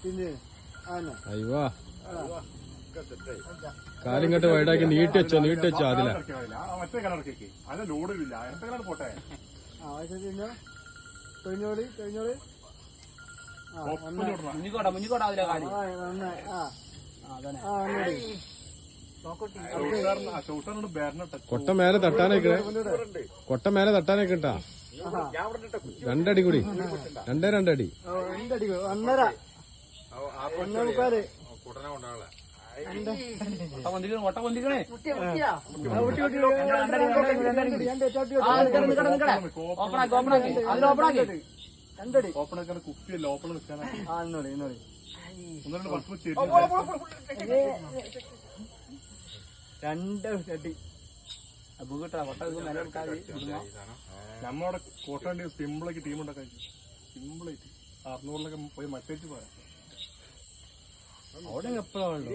പിന്നെ അയ്യോ കാലിങ്ങോട്ട് വൈഡാക്കി നീട്ടി വെച്ചോ അതില മറ്റേ കളർക്കേക്ക് അത് ലോഡില്ല എത്ര കളർ പോട്ടെ കഴിഞ്ഞോളി മുന്നിക്കോട്ട അതിലെ കാലി കൊട്ട മേലെ തട്ടാനൊക്കെ ഇട്ടാ രണ്ടടി കൂടി രണ്ടടി 1.5 കൊട്ട പൊന്തിക്കണേ ഓപ്പണൊക്കെ കുപ്പിയല്ല ഓപ്പൺ നിൽക്കാനാണ് നമ്മടെ കോട്ടാണ്ടി സിമ്പിളാക്കി ടീം ഉണ്ടാക്കാൻ സിമ്പിളായിട്ട് 600 പോയി മറ്റേറ്റ് പോരാ അവിടെ എപ്പോഴാണ്